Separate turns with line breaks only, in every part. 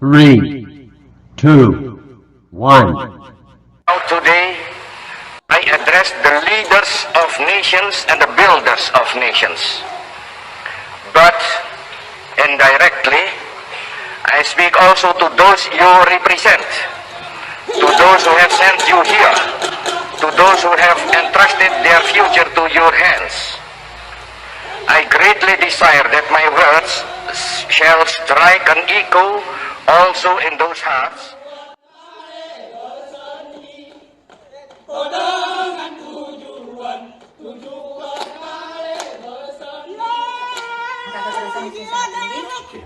Three, two, one.
Today, I address the leaders of nations and the builders of nations. But indirectly, I speak also to those you represent, to those who have sent you here, to those who have entrusted their future to your hands. I greatly desire that my words shall strike an echo also in those hearts.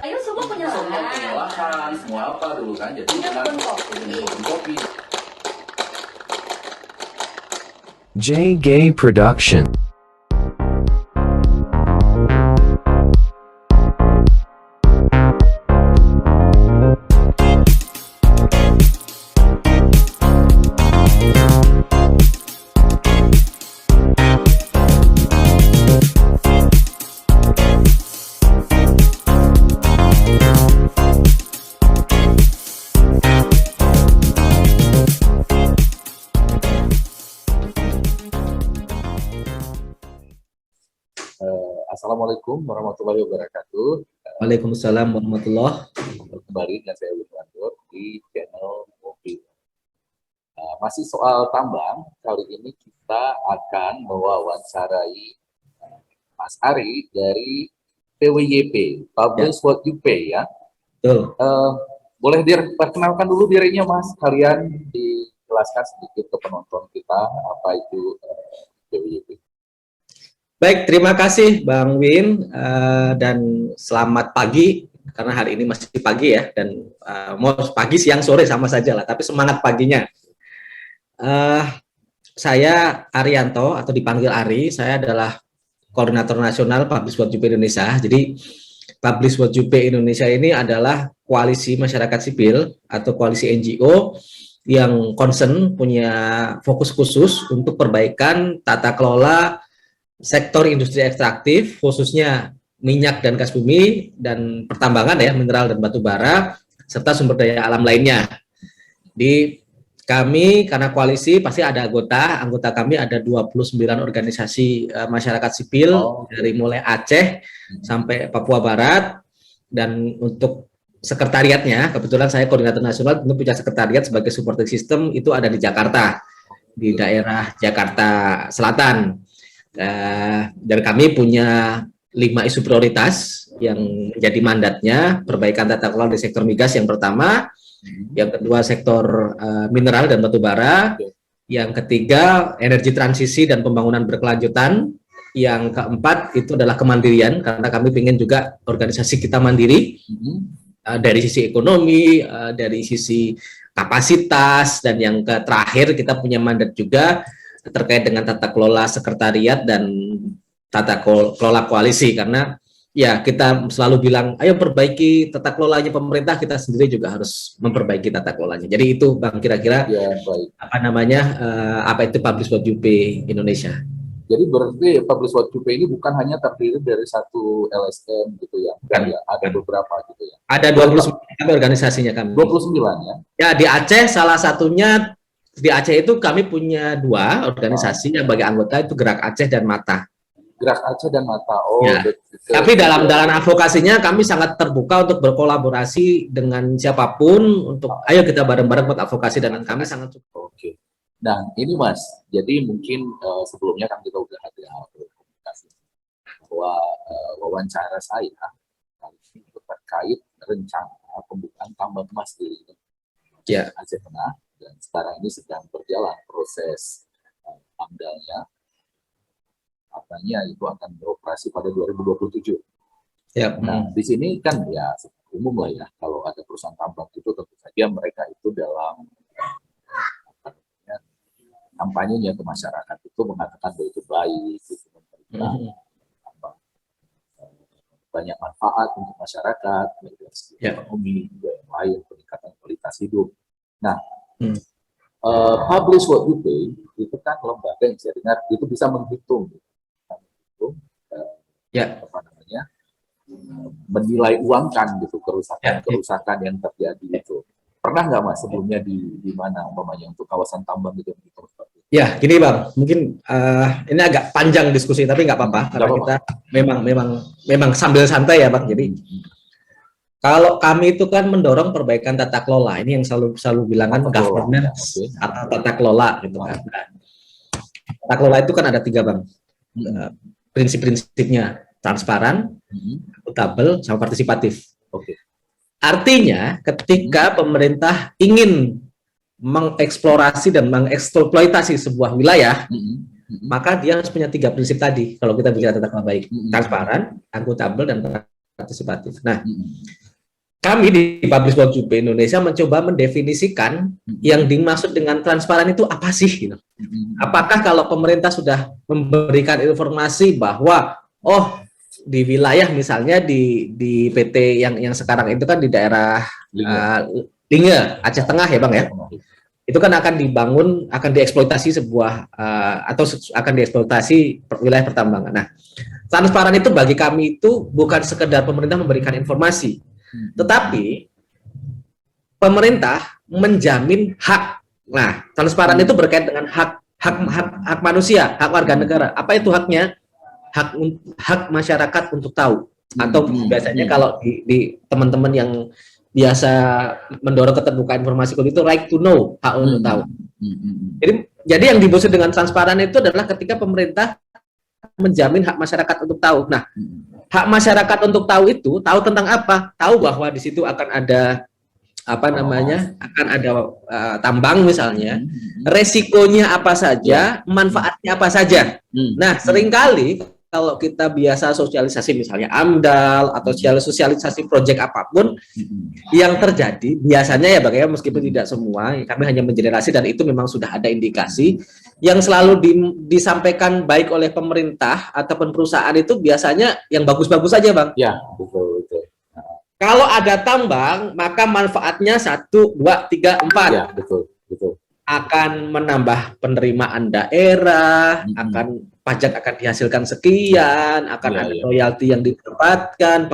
Ayo semua penyerahan.
Semua apa dulu kan, jadi
Kita
dengan
pun kopi.
kopi.
J Gay Production.
Assalamualaikum warahmatullahi wabarakatuh.
Waalaikumsalam warahmatullahi.
Kembali dengan saya Wilmandur di channel Mobil. Masih soal tambang, kali ini kita akan mewawancarai Mas Ari dari PWYP, Publish What You Pay ya.
Betul.
Boleh diperkenalkan dulu dirinya Mas, kalian dijelaskan sedikit ke penonton kita apa itu PWYP.
Baik, terima kasih Bang Win dan selamat pagi karena hari ini masih pagi ya dan mau pagi, siang, sore sama saja lah, tapi semangat paginya. Saya Arianto atau dipanggil Ari, saya adalah Koordinator Nasional Publish What You Pay Indonesia. Jadi Publish What You Pay Indonesia ini adalah koalisi masyarakat sipil atau koalisi NGO yang concern punya fokus khusus untuk perbaikan tata kelola sektor industri ekstraktif, khususnya minyak dan gas bumi, dan pertambangan ya, mineral dan batu bara, serta sumber daya alam lainnya. Di kami, karena koalisi, pasti ada anggota kami ada 29 organisasi masyarakat sipil, dari mulai Aceh sampai Papua Barat, dan untuk sekretariatnya, kebetulan saya koordinator nasional, tentu punya sekretariat sebagai supporting system, itu ada di Jakarta, di daerah Jakarta Selatan. Dan kami punya 5 isu prioritas yang menjadi mandatnya: perbaikan tata kelola di sektor migas yang pertama, yang kedua sektor mineral dan batu bara, yang ketiga energi transisi dan pembangunan berkelanjutan, yang keempat itu adalah kemandirian karena kami ingin juga organisasi kita mandiri dari sisi ekonomi, dari sisi kapasitas, dan yang terakhir kita punya mandat juga terkait dengan tata kelola sekretariat dan tata kelola koalisi, karena ya kita selalu bilang ayo perbaiki tata kelolanya pemerintah, kita sendiri juga harus memperbaiki tata kelolanya. Jadi itu Bang kira-kira ya, apa namanya apa itu Publish What You Pay Indonesia.
Jadi berarti Publish What You Pay ini bukan hanya terdiri dari satu LSM gitu ya, kan ya, ada beberapa gitu ya.
Ada 29 organisasinya kami.
29 ya.
Ya, di Aceh salah satunya. Di Aceh itu kami punya 2 organisasi yang bagi anggota itu Gerak Aceh dan Mata.
Gerak Aceh dan Mata. Oh,
ya. Tapi dalam advokasinya kami sangat terbuka untuk berkolaborasi dengan siapapun untuk ayo kita bareng-bareng buat advokasi, dan kami sangat cukup.
Oke. Nah, ini Mas. Jadi mungkin sebelumnya kan kita udah ada komunikasi bahwa wawancara saya kali ini terkait rencana pembukaan tambang emas di Aceh Tengah. Dan sekarang ini sedang berjalan proses amdalnya, katanya itu akan beroperasi pada 2027.
Yep.
Nah, di sini kan ya umum lah ya, kalau ada perusahaan tambang itu tentu saja mereka itu dalam kampanyenya ke masyarakat itu mengatakan bahwa itu baik, itu memberikan banyak manfaat untuk masyarakat, dari segi ekonomi, juga yang lain, peningkatan kualitas hidup. Nah, Publish What You Pay itu kan lembaga yang saya dengar itu bisa menghitung apa namanya menilai uangkan gitu
Ya.
kerusakan yang terjadi itu. Pernah nggak Mas sebelumnya di mana umpamanya untuk kawasan tambang gitu?
Ya, gini Bang, mungkin ini agak panjang diskusi tapi nggak apa-apa karena
apa-apa.
kita memang sambil santai ya Bang. Jadi kalau kami itu kan mendorong perbaikan tata kelola, ini yang selalu bilang kan
Tata kelola,
governance
oke.
atau tata kelola gitu kan. Nah, tata kelola itu kan ada 3 Bang. Prinsip-prinsipnya transparan, akuntabel, sama partisipatif.
Oke.
Artinya ketika pemerintah ingin mengeksplorasi dan mengeksploitasi sebuah wilayah, maka dia harus punya 3 prinsip tadi. Kalau kita bicara tentang baik, transparan, akuntabel, dan partisipatif. Nah, kami di Publish World Jupe Indonesia mencoba mendefinisikan yang dimaksud dengan transparan itu apa sih? Gitu. Apakah kalau pemerintah sudah memberikan informasi bahwa di wilayah misalnya di PT yang sekarang itu kan di daerah Linge, Aceh Tengah ya Bang ya, itu kan akan dibangun, akan dieksploitasi sebuah atau akan dieksploitasi wilayah pertambangan. Nah, transparan itu bagi kami itu bukan sekedar pemerintah memberikan informasi, tetapi pemerintah menjamin hak. Nah, transparan itu berkait dengan hak manusia, hak warga negara. Apa itu haknya? Hak masyarakat untuk tahu. Atau biasanya kalau di teman-teman yang biasa mendorong keterbukaan informasi itu right to know, hak untuk tahu. Jadi yang dimaksud dengan transparan itu adalah ketika pemerintah menjamin hak masyarakat untuk tahu. Nah, hak masyarakat untuk tahu itu tahu tentang apa? Tahu bahwa di situ akan ada akan ada tambang misalnya, resikonya apa saja, manfaatnya apa saja. Nah, seringkali kalau kita biasa sosialisasi misalnya AMDAL atau sosialisasi proyek apapun, yang terjadi biasanya ya Bang ya, meskipun tidak semua, kami hanya mengenerasi dan itu memang sudah ada indikasi yang selalu disampaikan baik oleh pemerintah ataupun perusahaan itu biasanya yang bagus-bagus saja Bang.
Ya, betul.
Kalau ada tambang, maka manfaatnya 1, 2, 3, 4.
Ya, betul.
Akan menambah penerimaan daerah, pajak akan dihasilkan sekian, akan ada royalti yang didapatkan,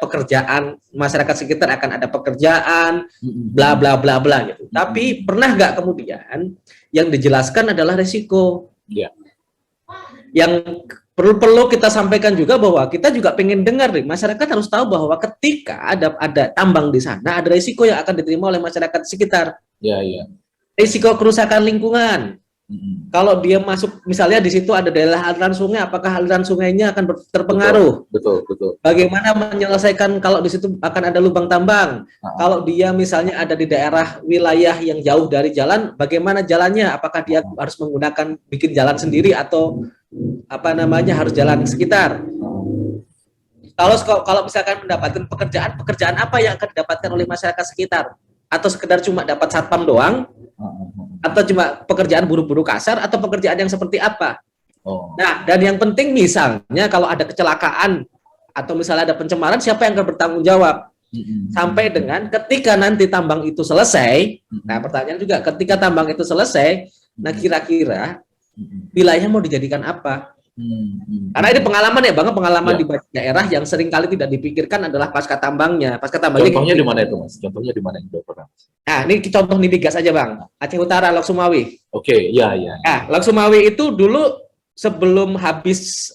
pekerjaan masyarakat sekitar akan ada pekerjaan, bla bla bla bla gitu. Tapi pernah nggak kemudian yang dijelaskan adalah risiko. Yang perlu kita sampaikan juga bahwa kita juga pengen dengar nih, masyarakat harus tahu bahwa ketika ada tambang di sana, ada risiko yang akan diterima oleh masyarakat sekitar. Risiko kerusakan lingkungan. Kalau dia masuk, misalnya di situ ada daerah aliran sungai, apakah aliran sungainya akan terpengaruh?
Betul.
Bagaimana menyelesaikan kalau di situ akan ada lubang tambang? Kalau dia misalnya ada di daerah wilayah yang jauh dari jalan, bagaimana jalannya? Apakah dia harus menggunakan bikin jalan sendiri atau harus jalan sekitar? Kalau misalkan mendapatkan pekerjaan apa yang akan didapatkan oleh masyarakat sekitar? Atau sekedar cuma dapat satpam doang, atau cuma pekerjaan buru-buru kasar, atau pekerjaan yang seperti apa? Nah, dan yang penting misalnya kalau ada kecelakaan atau misalnya ada pencemaran, siapa yang akan bertanggung jawab? Sampai dengan ketika nanti tambang itu selesai, nah pertanyaan juga, ketika tambang itu selesai, nah kira-kira wilayahnya mau dijadikan apa? Karena ini pengalaman ya Bang, pengalaman di banyak daerah yang sering kali tidak dipikirkan adalah pasca tambangnya.
Contohnya di mana itu Mas? Contohnya di mana yang sudah pernah?
Nah, ini contoh migas aja Bang. Aceh Utara, Lok Sumawi.
Oke, iya.
Nah, Lok Sumawi itu dulu sebelum habis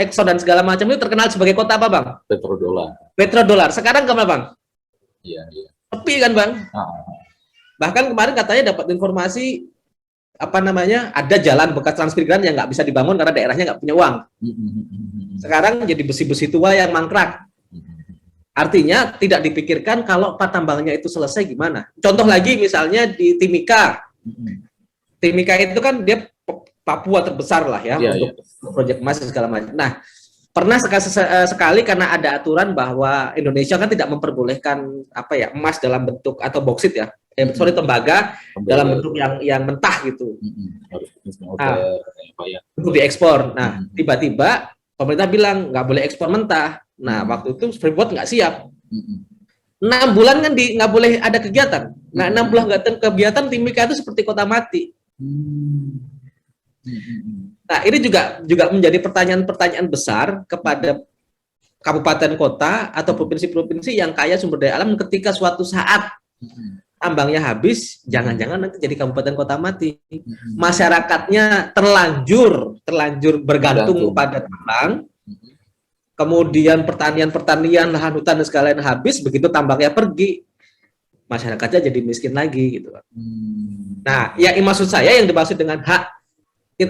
Exxon dan segala macam itu terkenal sebagai kota apa Bang? Petrodolar. Sekarang kemana Bang?
Iya.
Sepi kan Bang? Bahkan kemarin katanya dapat informasi ada jalan bekas transmigran yang nggak bisa dibangun karena daerahnya nggak punya uang. Sekarang jadi besi-besi tua yang mangkrak. Artinya tidak dipikirkan kalau tambangnya itu selesai gimana. Contoh lagi misalnya di Timika. Timika itu kan dia Papua terbesar lah ya untuk proyek emas segala macam. Nah, pernah sekali karena ada aturan bahwa Indonesia kan tidak memperbolehkan emas dalam bentuk atau boksit ya. Tembaga dalam bentuk yang mentah gitu. Untuk diekspor. Nah, tiba-tiba pemerintah bilang nggak boleh ekspor mentah. Nah, waktu itu Freeport nggak siap. 6 bulan kan nggak boleh ada kegiatan. Nah, 6 bulan nggak ada kegiatan, Timika itu seperti kota mati. Nah, ini juga menjadi pertanyaan-pertanyaan besar kepada kabupaten kota atau provinsi-provinsi yang kaya sumber daya alam, ketika suatu saat tambangnya habis, jangan-jangan nanti jadi kabupaten kota mati. Masyarakatnya terlanjur bergantung pada tambang. Kemudian pertanian, lahan hutan dan segala lain habis, begitu tambangnya pergi, masyarakatnya jadi miskin lagi gitu. Nah, ya maksud saya yang dimaksud dengan hak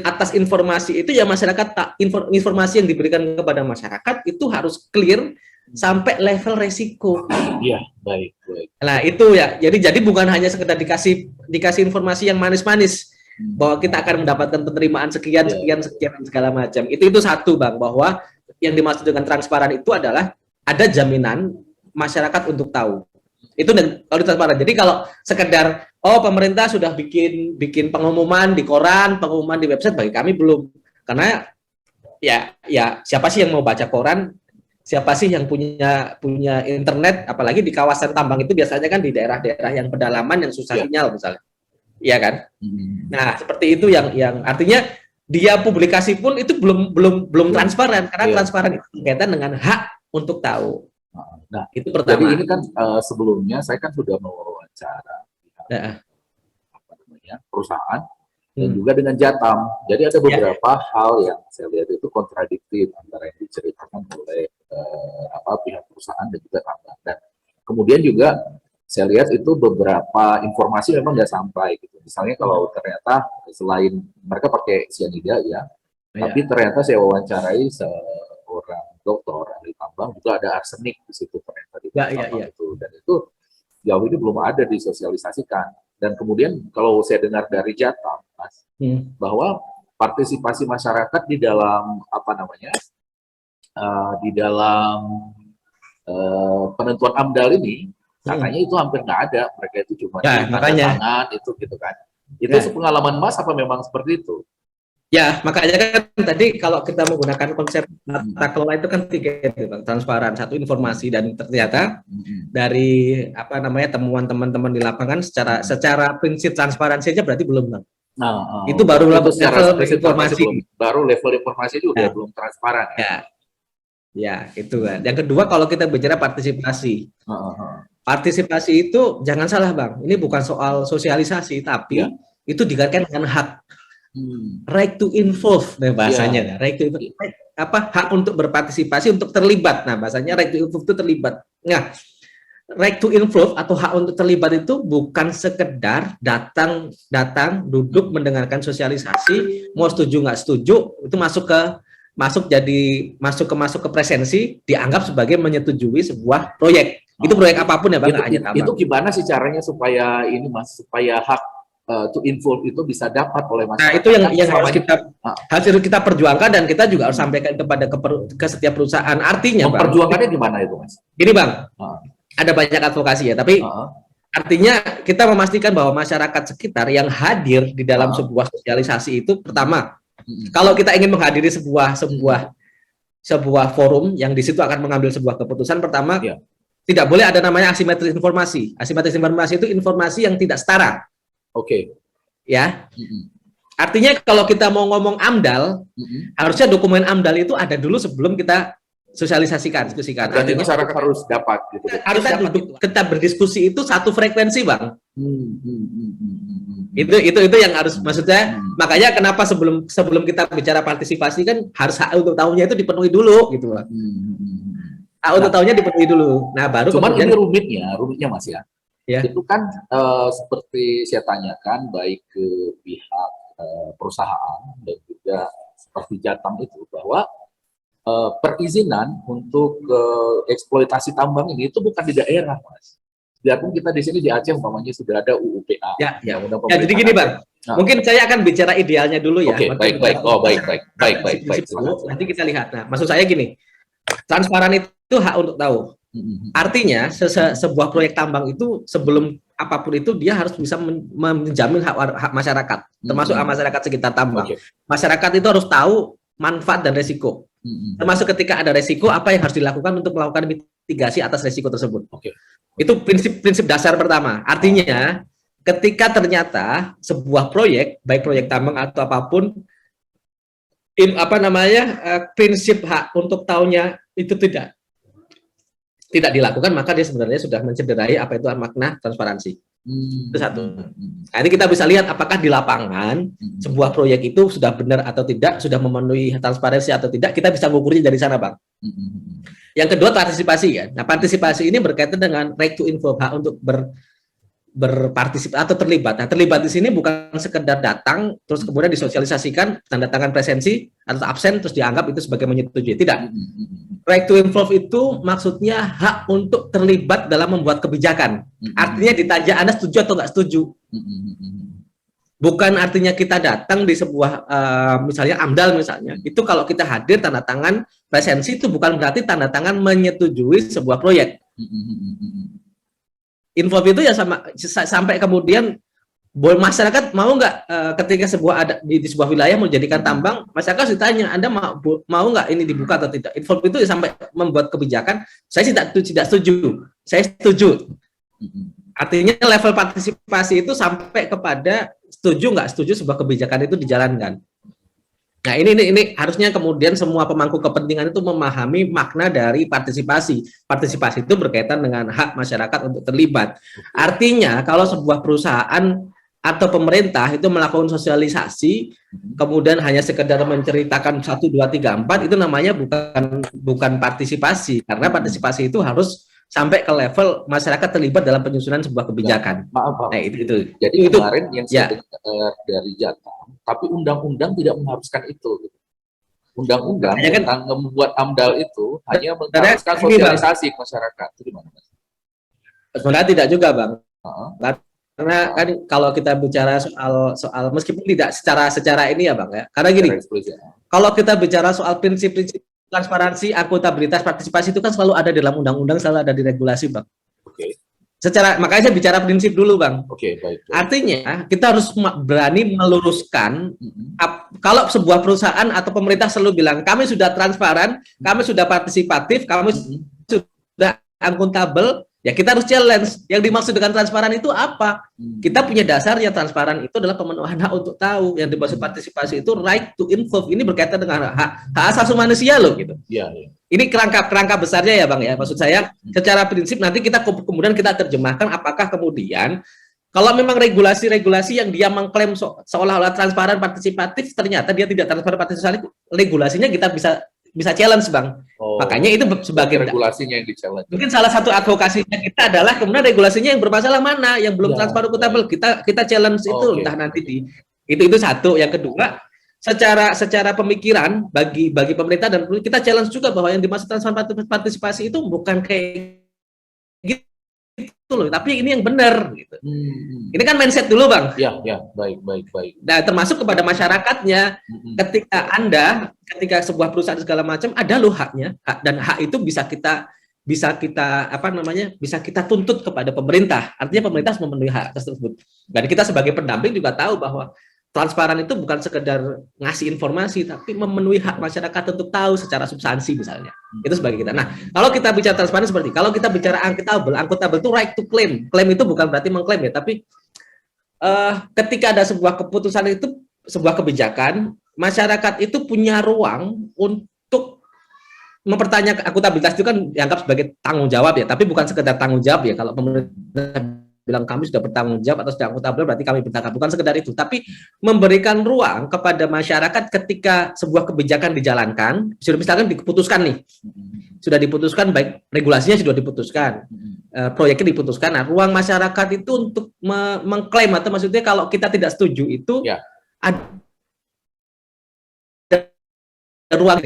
atas informasi itu ya masyarakat, informasi yang diberikan kepada masyarakat itu harus clear sampai level resiko.
Iya, baik.
Nah, itu ya. Jadi bukan hanya sekedar dikasih informasi yang manis-manis bahwa kita akan mendapatkan penerimaan sekian segala macam. Itu satu, Bang, bahwa yang dimaksud dengan transparan itu adalah ada jaminan masyarakat untuk tahu. Itu kalau transparan. Jadi kalau sekedar pemerintah sudah bikin pengumuman di koran, pengumuman di website, bagi kami belum. Karena ya siapa sih yang mau baca koran? Siapa sih yang punya internet? Apalagi di kawasan tambang itu biasanya kan di daerah-daerah yang pedalaman yang susah sinyal misalnya. Iya kan? Nah, seperti itu yang artinya dia publikasi pun itu belum transparan, karena transparan itu berkaitan dengan hak untuk tahu.
Nah,
itu pertama.
Jadi ini kan sebelumnya saya kan sudah mewawancara perusahaan dan juga dengan Jatam. Jadi ada beberapa hal yang saya lihat itu kontradiktif antara yang diceritakan oleh pihak perusahaan dan juga tambang. Dan kemudian juga saya lihat itu beberapa informasi memang nggak sampai gitu. Misalnya kalau ternyata selain mereka pakai cyanida tapi ternyata saya wawancarai seorang dokter ahli tambang juga ada arsenik di situ ternyata di tambang itu, dan itu jauh ini belum ada disosialisasikan. Dan kemudian kalau saya dengar dari Jatam, Mas, bahwa partisipasi masyarakat di dalam di dalam penentuan AMDAL ini katanya itu hampir nggak ada, mereka itu cuma
makanya
tangan itu gitu kan. Itu sepengalaman Mas apa memang seperti itu?
Ya, makanya kan tadi kalau kita menggunakan konsep tata kelola itu kan 3 itu, Bang. Transparan, 1 informasi, dan ternyata dari temuan teman-teman di lapangan secara prinsip transparansi aja berarti belum, Bang. Itu baru level informasi.
Baru level informasi juga belum transparan.
Ya, itu kan. Yang kedua, kalau kita bicara partisipasi. Partisipasi itu jangan salah, Bang. Ini bukan soal sosialisasi, tapi itu dikaitkan dengan hak. Right to involve, bahasanya. Right to involve. Hak untuk berpartisipasi, untuk terlibat. Nah, bahasanya right to involve itu terlibat. Nah, right to involve atau hak untuk terlibat itu bukan sekedar datang duduk mendengarkan sosialisasi, mau setuju nggak setuju, itu masuk ke presensi, dianggap sebagai menyetujui sebuah proyek. Itu proyek apapun ya, Bang.
Itu gimana sih caranya supaya ini, Mas, supaya hak to involve itu bisa dapat oleh masyarakat?
Nah, itu yang harus kita perjuangkan, dan kita juga harus sampaikan ke setiap perusahaan. Artinya,
memperjuangkannya gimana itu, Mas?
Gini, Bang, ada banyak advokasi ya, tapi artinya kita memastikan bahwa masyarakat sekitar yang hadir di dalam sebuah sosialisasi itu, pertama, kalau kita ingin menghadiri sebuah forum yang di situ akan mengambil sebuah keputusan, pertama tidak boleh ada namanya asimetris informasi. Asimetris informasi itu informasi yang tidak setara. Ya. Artinya kalau kita mau ngomong AMDAL, harusnya dokumen AMDAL itu ada dulu sebelum kita sosialisasikan, diskusikan.
Artinya masyarakat harus dapat gitu.
Harusnya duduk, kita berdiskusi itu satu frekuensi, Bang. Itu yang harus, maksudnya makanya kenapa sebelum kita bicara partisipasi kan harus hak untuk tahunya itu dipenuhi dulu gitu, Bang. Hak untuk tahunya dipenuhi dulu. Nah, baru
cuman
kemudian
ini rumitnya Mas ya. Itu kan seperti saya tanyakan baik ke pihak perusahaan dan juga seperti Jatam itu, bahwa perizinan untuk eksploitasi tambang ini itu bukan di daerah, Mas. Biarpun kita di sini di Aceh umpamanya sudah ada UUPA.
Jadi gini, Bang. Mungkin saya akan bicara idealnya dulu ya.
Baik. Baik.
Nanti kita lihat. Nah, maksud saya gini. Transparan itu hak untuk tahu. Artinya sebuah proyek tambang itu sebelum apapun itu dia harus bisa menjamin hak masyarakat, termasuk masyarakat sekitar tambang. Masyarakat itu harus tahu manfaat dan resiko. Termasuk ketika ada resiko, apa yang harus dilakukan untuk melakukan mitigasi atas resiko tersebut. Itu prinsip dasar pertama. Artinya ketika ternyata sebuah proyek, baik proyek tambang atau apapun, prinsip hak untuk tahunya itu tidak dilakukan, maka dia sebenarnya sudah mencederai apa itu makna transparansi. Itu satu. Nah, ini kita bisa lihat apakah di lapangan sebuah proyek itu sudah benar atau tidak, sudah memenuhi transparansi atau tidak, kita bisa mengukurnya dari sana, Bang. Yang kedua, partisipasi kan. Nah, partisipasi ini berkaitan dengan right to info, hak untuk berpartisipasi atau terlibat. Nah, terlibat di sini bukan sekedar datang terus kemudian disosialisasikan tanda tangan presensi atau absen terus dianggap itu sebagai menyetujui. Tidak. Right to involve itu maksudnya hak untuk terlibat dalam membuat kebijakan. Artinya ditanya Anda setuju atau nggak setuju. Bukan artinya kita datang di sebuah misalnya AMDAL misalnya. Itu kalau kita hadir tanda tangan presensi itu bukan berarti tanda tangan menyetujui sebuah proyek. Info itu ya sampai kemudian masyarakat mau nggak ketika ada di sebuah wilayah mau dijadikan tambang, masyarakat ditanya Anda mau nggak ini dibuka atau tidak. Info itu ya sampai membuat kebijakan. Saya tidak setuju. Saya setuju. Artinya level partisipasi itu sampai kepada setuju nggak setuju sebuah kebijakan itu dijalankan. Nah, ini harusnya kemudian semua pemangku kepentingan itu memahami makna dari partisipasi. Partisipasi itu berkaitan dengan hak masyarakat untuk terlibat. Artinya, kalau sebuah perusahaan atau pemerintah itu melakukan sosialisasi, kemudian hanya sekedar menceritakan 1, 2, 3, 4, itu namanya bukan partisipasi. Karena partisipasi itu harus sampai ke level masyarakat terlibat dalam penyusunan sebuah kebijakan.
Maaf.
Nah, itu.
Jadi
itu,
kemarin yang saya dengar dari Jatam, tapi undang-undang tidak mengharuskan itu. Undang-undang tentang membuat AMDAL itu hanya mengharuskan sosialisasi ke masyarakat. Itu gimana, Mas?
Sebenarnya tidak juga, Bang. Karena kan kalau kita bicara soal meskipun tidak secara ini ya, Bang ya. Karena gini, kalau kita bicara soal prinsip-prinsip transparansi, akuntabilitas, partisipasi itu kan selalu ada di dalam undang-undang, selalu ada di regulasi, Bang.
Oke.
Makanya saya bicara prinsip dulu, Bang.
Oke, baik.
Artinya kita harus berani meluruskan kalau sebuah perusahaan atau pemerintah selalu bilang kami sudah transparan, kami sudah partisipatif, kami sudah akuntabel, ya kita harus challenge. Yang dimaksud dengan transparan itu apa? Kita punya dasar yang transparan itu adalah pemenuhan hak untuk tahu. Yang dimaksud partisipasi itu right to involve. Ini berkaitan dengan hak asasi manusia loh gitu.
Iya.
Ini kerangka besarnya ya, Bang ya. Maksud saya secara prinsip nanti kita kemudian kita terjemahkan apakah kemudian kalau memang regulasi-regulasi yang dia mengklaim seolah-olah transparan partisipatif ternyata dia tidak transparan partisipatif, regulasinya kita bisa challenge, Bang. Makanya itu sebagai
regulasinya yang di-challenge.
Mungkin salah satu advokasinya kita adalah kemudian regulasinya yang bermasalah mana, yang belum transparan akuntabel, kita challenge itu entah nanti itu satu. Yang kedua, secara pemikiran bagi pemerintah dan kita challenge juga bahwa yang dimaksud transparan partisipasi itu bukan kayak gitu loh, tapi ini yang benar gitu. Ini kan mindset dulu, Bang.
Ya, baik.
Nah, termasuk kepada masyarakatnya, ketika sebuah perusahaan segala macam ada loh haknya, dan hak itu bisa kita tuntut kepada pemerintah. Artinya pemerintah harus memenuhi hak tersebut. Dan kita sebagai pendamping juga tahu bahwa transparan itu bukan sekedar ngasih informasi, tapi memenuhi hak masyarakat untuk tahu secara substansi misalnya. Itu sebagai kita. Nah, kalau kita bicara transparan seperti, kalau kita bicara akuntabel itu right to claim. Claim itu bukan berarti mengklaim ya, tapi ketika ada sebuah keputusan itu, sebuah kebijakan, masyarakat itu punya ruang untuk mempertanyakan. Akuntabilitas itu kan dianggap sebagai tanggung jawab ya, tapi bukan sekedar tanggung jawab ya. Kalau pemerintah bilang kami sudah bertanggung jawab atau sudah akuntabel berarti kami bertanggung jawab, bukan sekedar itu, tapi memberikan ruang kepada masyarakat ketika sebuah kebijakan dijalankan, sudah misalkan sudah diputuskan baik regulasinya sudah diputuskan, proyeknya diputuskan. Nah, ruang masyarakat itu untuk mengklaim atau maksudnya kalau kita tidak setuju itu ada ruang.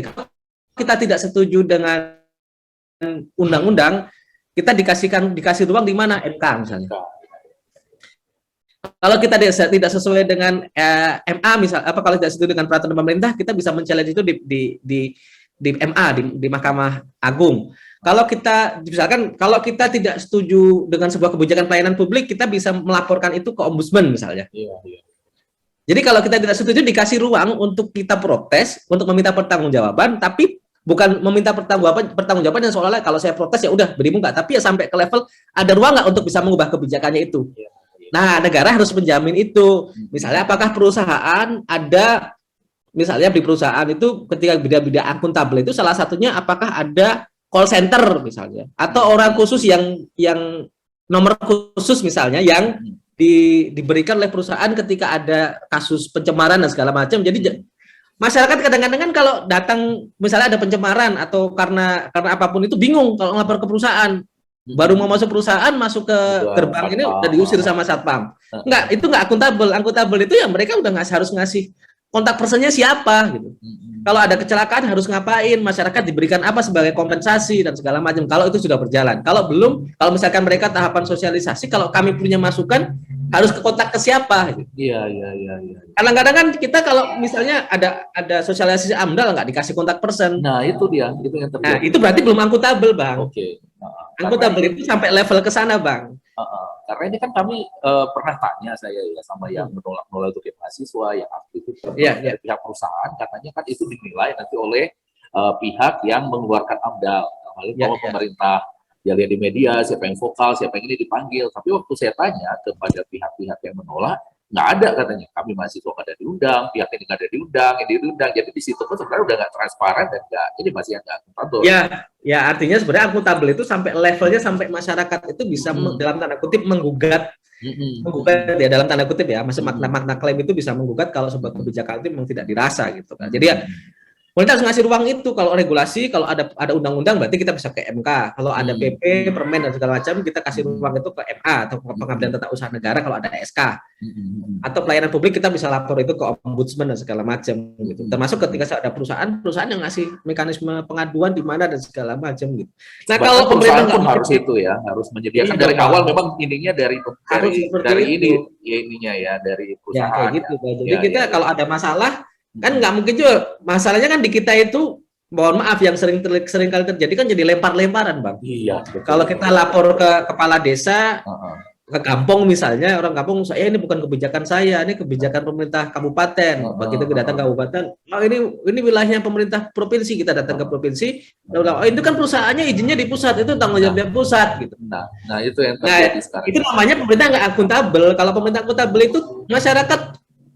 Kita tidak setuju dengan undang-undang, kita dikasih ruang di mana? MK misalnya. Kalau kita tidak sesuai dengan MA kalau tidak setuju dengan peraturan pemerintah, kita bisa men-challenge itu di MA di Mahkamah Agung. Kalau kita tidak setuju dengan sebuah kebijakan pelayanan publik, kita bisa melaporkan itu ke Ombudsman misalnya. Jadi kalau kita tidak setuju dikasih ruang untuk kita protes, untuk meminta pertanggungjawaban, tapi bukan meminta pertanggungjawaban yang seolah-olah kalau saya protes ya udah beri muka, tapi ya sampai ke level ada ruang nggak untuk bisa mengubah kebijakannya itu. Nah, negara harus menjamin itu. Misalnya apakah perusahaan misalnya di perusahaan itu ketika bidang-bidang akuntabel itu salah satunya apakah ada call center misalnya, atau orang khusus yang nomor khusus misalnya yang diberikan oleh perusahaan ketika ada kasus pencemaran dan segala macam. Jadi masyarakat kadang-kadang kan kalau datang misalnya ada pencemaran atau karena apapun itu bingung kalau ngelapor ke perusahaan. Baru mau masuk perusahaan, masuk ke gerbang ini udah diusir sama satpam. Enggak, itu enggak akuntabel. Akuntabel itu ya mereka udah harus ngasih kontak personnya siapa gitu. Kalau ada kecelakaan harus ngapain, masyarakat diberikan apa sebagai kompensasi dan segala macam. Kalau itu sudah berjalan. Kalau belum, kalau misalkan mereka tahapan sosialisasi, kalau kami punya masukan harus ke kontak ke siapa gitu.
Iya.
Kadang-kadang kan kita kalau misalnya ada sosialisasi AMDAL nggak dikasih kontak person.
Nah, itu dia, itu yang terjadi.
Nah, itu berarti belum akuntabel, Bang.
Oke.
Akuntabel itu sampai level ke sana, Bang.
Karena ini kan kami pernah tanya saya ya sama yang menolak untuk mahasiswa, yang aktif dari pihak perusahaan, katanya kan itu dinilai nanti oleh pihak yang mengeluarkan AMDAL. Kalau pemerintah ya lihat di media siapa yang vokal, siapa yang ini dipanggil. Tapi waktu saya tanya kepada pihak-pihak yang menolak, nggak ada katanya. Kami mahasiswa nggak ada diundang, pihak ini nggak ada diundang, ini diundang. Jadi di situ pun sebenarnya udah nggak transparan dan ini masih yang nggak akuntabel.
Ya artinya sebenarnya akuntabel itu sampai levelnya sampai masyarakat itu bisa dalam tanda kutip menggugat ya dalam tanda kutip ya, maksud makna klaim itu bisa menggugat kalau sebuah kebijakan itu memang tidak dirasa gitu kan. Jadi ya pemerintah harus ngasih ruang itu. Kalau regulasi, kalau ada undang-undang berarti kita bisa ke MK. Kalau ada PP, permen dan segala macam kita kasih ruang itu ke MA atau ke Pengadilan Tata Usaha Negara kalau ada SK. Atau pelayanan publik kita bisa lapor itu ke ombudsman dan segala macam gitu. Termasuk ketika ada perusahaan yang ngasih mekanisme pengaduan di mana dan segala macam gitu. Nah, kalau pemerintah
pun harus itu ya, harus menyediakan dari awal memang ininya dari ininya ya, dari perusahaan.
Ya, kayak gitu. Jadi kita kalau ada masalah kan nggak mungkin juga, masalahnya kan di kita itu mohon maaf yang sering kali terjadi kan jadi lempar-lemparan, Bang.
Iya.
Kalau kita lapor ke kepala desa, ke kampung misalnya, orang kampung saya ini bukan kebijakan saya, ini kebijakan pemerintah kabupaten. Begitu kita datang ke kabupaten, oh ini wilayahnya pemerintah provinsi, kita datang ke provinsi, oh itu kan perusahaannya izinnya di pusat, itu tanggung jawabnya pusat gitu.
Nah itu yang terjadi sekarang.
Itu namanya pemerintah nggak akuntabel. Kalau pemerintah akuntabel itu masyarakat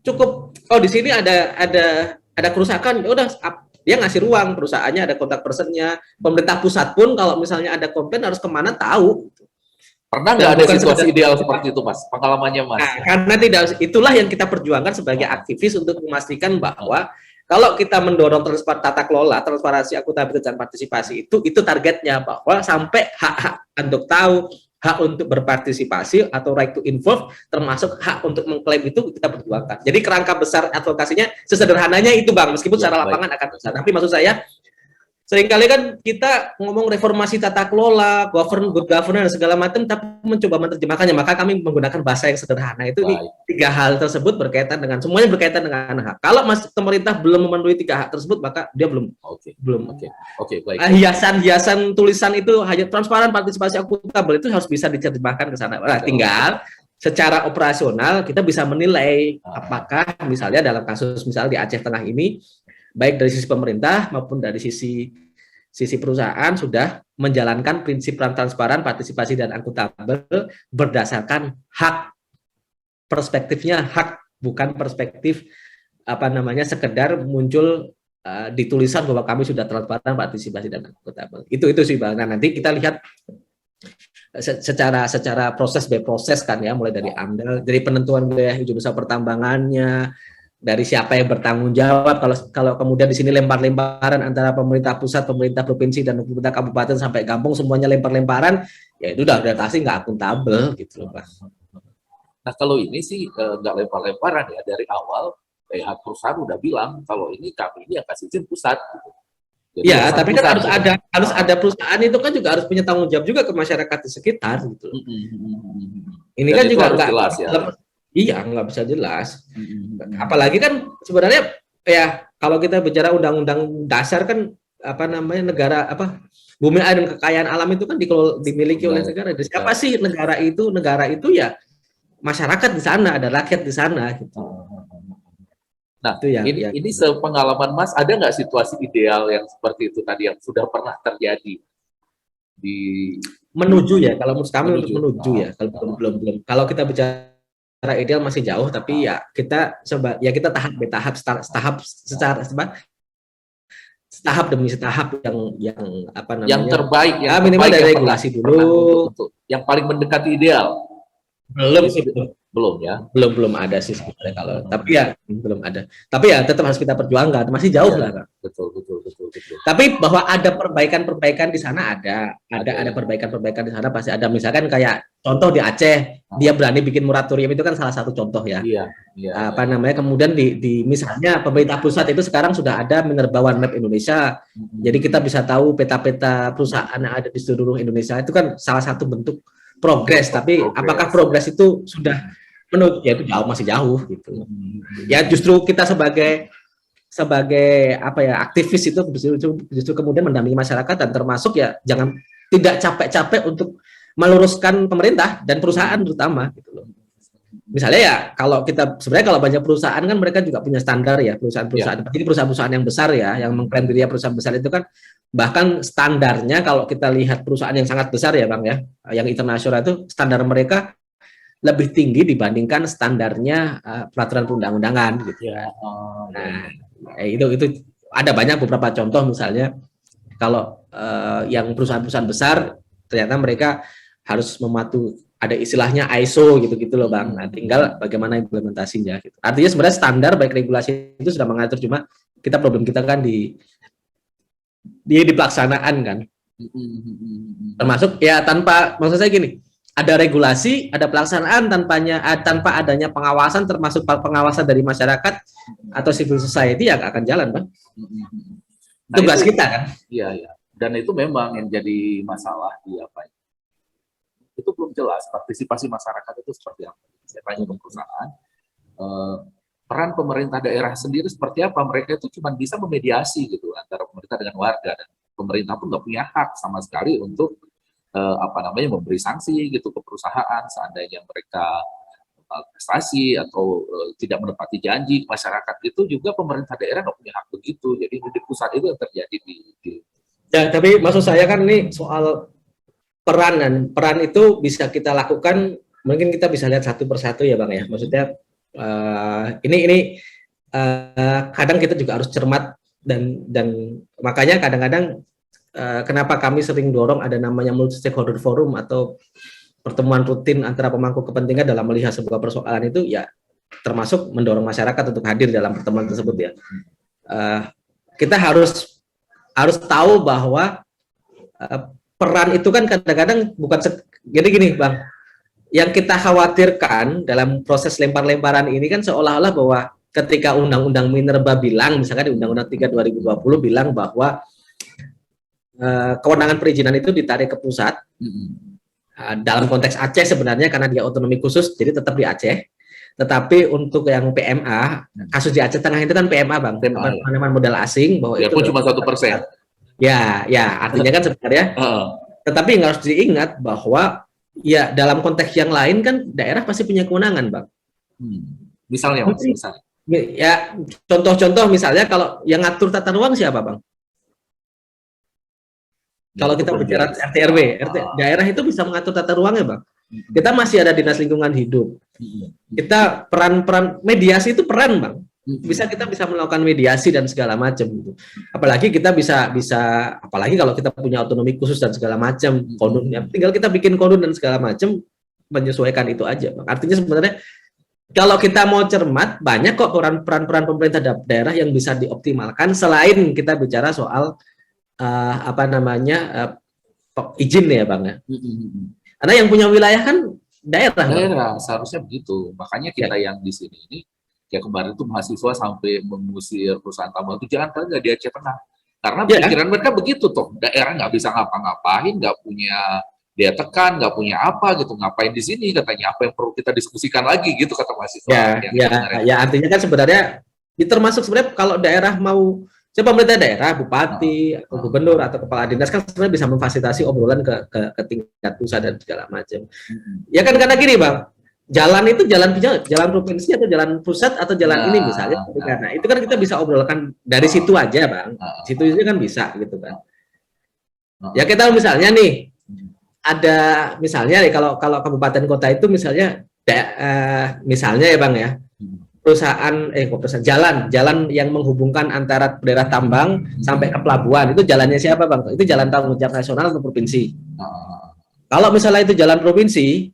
cukup, oh di sini ada kerusakan, udah dia ngasih ruang, perusahaannya ada kontak personnya. Pemerintah pusat pun kalau misalnya ada komplain harus kemana tahu.
Pernah nggak ada situasi ideal seperti itu, Mas? Pengalamannya, Mas?
Nah, karena tidak, itulah yang kita perjuangkan sebagai aktivis untuk memastikan bahwa kalau kita mendorong tata kelola, transparansi, akuntabilitas dan partisipasi itu targetnya bahwa sampai hak untuk tahu, hak untuk berpartisipasi atau right to involve, termasuk hak untuk mengklaim itu kita perjuangkan. Jadi kerangka besar advokasinya sesederhananya itu, Bang, meskipun secara lapangan akan besar. Tapi maksud saya, seringkali kan kita ngomong reformasi tata kelola, good governance, segala macam, tapi mencoba menerjemahkannya. Maka kami menggunakan bahasa yang sederhana. Itu tiga hal tersebut berkaitan dengan, semuanya berkaitan dengan hak. Kalau pemerintah belum memenuhi tiga hak tersebut, maka dia belum. Baik. Hiasan tulisan itu hanya transparan, partisipasi, akuntabel itu harus bisa diterjemahkan ke sana. Nah, tinggal secara operasional kita bisa menilai apakah misalnya dalam kasus misalnya di Aceh Tengah ini, baik dari sisi pemerintah maupun dari sisi perusahaan sudah menjalankan prinsip transparan, partisipasi dan akuntabel berdasarkan hak, perspektifnya hak, bukan perspektif sekedar muncul di tulisan bahwa kami sudah transparan, partisipasi dan akuntabel. Itu sih, Bang. Nah, nanti kita lihat secara proses by proses kan ya, mulai dari AMDAL, dari penentuan wilayah hijau besar pertambangannya, dari siapa yang bertanggung jawab. Kalau kemudian di sini lempar-lemparan antara pemerintah pusat, pemerintah provinsi dan pemerintah kabupaten sampai kampung semuanya lempar-lemparan, ya itu udah pasti nggak akuntabel gitu loh, Pak.
Nah, kalau ini sih nggak lempar-lemparan ya, dari awal pihak perusahaan udah bilang kalau ini kami ini yang kasih izin pusat. Jadi
ya, tapi kan harus ada perusahaan itu kan juga harus punya tanggung jawab juga ke masyarakat di sekitar gitu. Ini dan kan juga nggak jelas ya. Iya, nggak bisa jelas. Apalagi kan sebenarnya ya kalau kita bicara undang-undang dasar kan negara bumi air dan kekayaan alam itu kan dimiliki oleh negara. Siapa sih negara itu? Negara itu ya masyarakat di sana, ada rakyat di sana gitu.
Nah, ini sepengalaman Mas, ada nggak situasi ideal yang seperti itu tadi yang sudah pernah terjadi di
menuju ya? Kalau menurut kami menuju ya, kalau belum. Kalau kita bicara ideal masih jauh, tapi ya kita tahap tahap demi tahap yang apa namanya?
Yang terbaik,
ya minimal
terbaik
dari
yang
regulasi
pernah
dulu.
untuk yang paling mendekati ideal.
Belum sih,
Belum ya.
belum ada sih sebenarnya kalau. Tapi ya belum ada. Tapi ya tetap harus kita perjuangkan. Masih jauh lah, Bang.
Betul.
Tapi bahwa ada perbaikan-perbaikan di sana ada perbaikan-perbaikan di sana pasti ada. Misalkan kayak contoh di Aceh, dia berani bikin moratorium itu kan salah satu contoh ya.
Iya.
Apa namanya? Kemudian di misalnya pemerintah pusat itu sekarang sudah ada Minerba One Map Indonesia. Jadi kita bisa tahu peta-peta perusahaan yang ada di seluruh Indonesia. Itu kan salah satu bentuk progres. Tapi apakah progres itu sudah menurut ya itu jauh, masih jauh gitu. Ya justru kita sebagai apa ya aktivis itu justru kemudian mendampingi masyarakat dan termasuk ya jangan tidak capek-capek untuk meluruskan pemerintah dan perusahaan terutama gitu loh. Misalnya ya kalau kita sebenarnya kalau banyak perusahaan kan mereka juga punya standar ya perusahaan-perusahaan. Jadi perusahaan-perusahaan yang besar ya yang mengklaim dirinya perusahaan besar itu kan bahkan standarnya kalau kita lihat perusahaan yang sangat besar ya Bang ya yang internasional itu standar mereka lebih tinggi dibandingkan standarnya peraturan perundang-undangan gitu ya. Nah, itu ada banyak beberapa contoh misalnya kalau yang perusahaan-perusahaan besar ternyata mereka harus mematuhi ada istilahnya ISO gitu-gitu loh Bang. Nah, tinggal bagaimana implementasinya gitu. Artinya sebenarnya standar baik regulasi itu sudah mengatur cuma problem kita kan di pelaksanaan kan. Termasuk ya maksud saya gini, ada regulasi, ada pelaksanaan tanpa adanya pengawasan termasuk pengawasan dari masyarakat atau civil society yang akan jalan, Bang.
Nah,
tugas kita kan.
Iya. Dan itu memang yang jadi masalah di apa ya? Itu belum jelas partisipasi masyarakat itu seperti apa. Saya tanya ke perusahaan, peran pemerintah daerah sendiri seperti apa? Mereka itu cuma bisa memediasi gitu antara pemerintah dengan warga dan pemerintah pun nggak punya hak sama sekali untuk memberi sanksi gitu ke perusahaan seandainya mereka prestasi atau tidak menepati janji masyarakat itu juga pemerintah daerah nggak punya hak begitu. Jadi di pusat itu yang terjadi di
Ya, tapi maksud saya kan ini soal peran itu bisa kita lakukan mungkin kita bisa lihat satu persatu ya Bang ya. Maksudnya ini kadang kita juga harus cermat dan makanya kadang-kadang kenapa kami sering dorong ada namanya multi stakeholder forum atau pertemuan rutin antara pemangku kepentingan dalam melihat sebuah persoalan itu ya termasuk mendorong masyarakat untuk hadir dalam pertemuan tersebut ya. Kita harus tahu bahwa peran itu kan kadang-kadang bukan jadi gini Bang. Yang kita khawatirkan dalam proses lempar-lemparan ini kan seolah-olah bahwa ketika Undang-Undang Minerba bilang misalkan di Undang-Undang 3 2020 bilang bahwa kewenangan perizinan itu ditarik ke pusat. Dalam konteks Aceh sebenarnya karena dia otonomi khusus, jadi tetap di Aceh. Tetapi untuk yang PMA, kasus di Aceh Tengah itu kan PMA Bang, penanaman modal asing bahwa
ya,
itu
cuma 1%.
Ya, artinya kan sebenarnya. Tetapi yang harus diingat bahwa ya dalam konteks yang lain kan daerah pasti punya kewenangan Bang.
Misalnya.
Ya contoh-contoh misalnya kalau yang ngatur tata ruang siapa Bang? Kalau kita bicara RT/RW, daerah itu bisa mengatur tata ruangnya, Bang. Kita masih ada dinas lingkungan hidup. Kita peran mediasi itu peran, Bang. Kita bisa melakukan mediasi dan segala macam gitu. Apalagi kita bisa apalagi kalau kita punya otonomi khusus dan segala macam, kodunnya. Tinggal kita bikin kodun dan segala macam menyesuaikan itu aja, Bang. Artinya sebenarnya kalau kita mau cermat, banyak kok peran pemerintah daerah yang bisa dioptimalkan selain kita bicara soal izin ya Bang ya. Karena yang punya wilayah kan daerah
seharusnya begitu. Makanya kita yang di sini ini ya kemarin itu mahasiswa sampai mengusir perusahaan tambang itu jangan nggak di Aceh Tengah. Karena pikiran mereka begitu toh, daerah nggak bisa ngapa-ngapain, nggak punya dia tekan, nggak punya apa gitu, ngapain di sini katanya, apa yang perlu kita diskusikan lagi gitu kata mahasiswa.
Ya artinya kan sebenarnya termasuk sebenarnya kalau daerah mau pemerintah daerah, bupati, atau gubernur, atau kepala dinas kan sebenarnya bisa memfasilitasi obrolan ke tingkat pusat dan segala macam. Ya kan karena gini Bang, jalan provinsi atau jalan pusat atau jalan ini misalnya. Nah itu kan kita bisa obrolkan dari situ aja Bang. Situ kan bisa gitu kan. Ya kita misalnya nih, ada misalnya kalau kabupaten kota itu misalnya misalnya ya Bang ya, jalan yang menghubungkan antara daerah tambang sampai ke pelabuhan, itu jalannya siapa Bang? Itu jalan tanggung jawab nasional atau provinsi? Kalau misalnya itu jalan provinsi,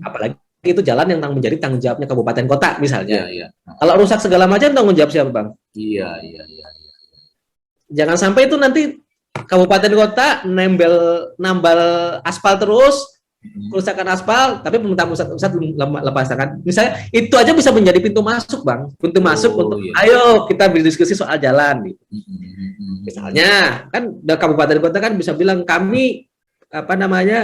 apalagi itu jalan yang menjadi tanggung jawabnya kabupaten kota misalnya.
Iya.
Kalau rusak segala macam tanggung jawab siapa Bang?
Iya.
Jangan sampai itu nanti kabupaten kota nambal aspal terus, kerusakan aspal, tapi pemerintah pusat belum lepaskan. Misalnya itu aja bisa menjadi pintu masuk Bang, pintu masuk untuk ayo kita berdiskusi soal jalan. Gitu. Misalnya kan kabupaten kota kan bisa bilang kami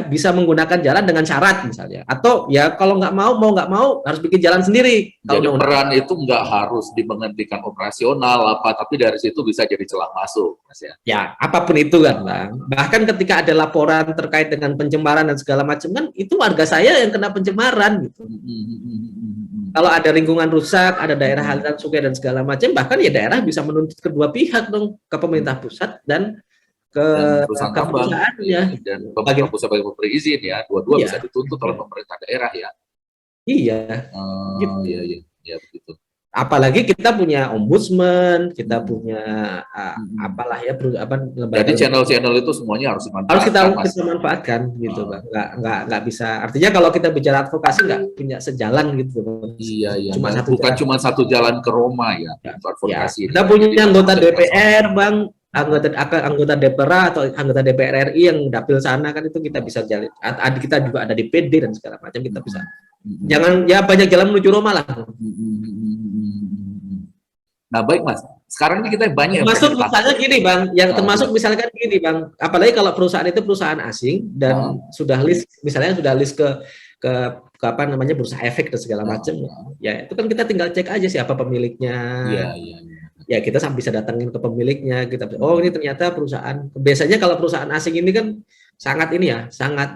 bisa menggunakan jalan dengan syarat misalnya, atau ya kalau nggak mau harus bikin jalan sendiri.
Jadi peran itu nggak harus dimenghentikan operasional tapi dari situ bisa jadi celah masuk, Mas ya.
Ya apapun itu kan Bang. Bahkan ketika ada laporan terkait dengan pencemaran dan segala macam kan itu warga saya yang kena pencemaran gitu. Kalau ada lingkungan rusak, ada daerah aliran sungai dan segala macam, bahkan ya daerah bisa menuntut kedua pihak dong, ke pemerintah pusat dan ke
perusahaan ya, dan pemerintah pusat sebagai pemberi izin ya, dua-dua bisa dituntut oleh pemerintah daerah ya.
Iya.
Iya begitu.
Apalagi kita punya ombudsman, kita punya lembaga.
Jadi channel-channel itu semuanya harus dimanfaatkan.
Harus kita manfaatkan gitu Bang. Nggak bisa. Artinya kalau kita bicara advokasi nggak punya sejalan gitu.
Iya. Cuma satu jalan ke Roma ya. Advokasi.
Kita punya anggota DPR Bang. Anggota DPR atau anggota DPR RI yang dapil sana kan itu kita bisa jalin. Kita juga ada di PD dan segala macam kita bisa. Jangan ya banyak jalan menuju Roma lah.
Nah baik Mas, sekarang ini kita banyak.
Termasuk misalnya gini Bang, termasuk misalkan gini Bang, apalagi kalau perusahaan itu perusahaan asing dan sudah list ke bursa efek dan segala macam. Ya itu kan kita tinggal cek aja siapa pemiliknya.
Iya.
Ya kita bisa datangin ke pemiliknya, kita ini ternyata perusahaan. Biasanya kalau perusahaan asing ini kan sangat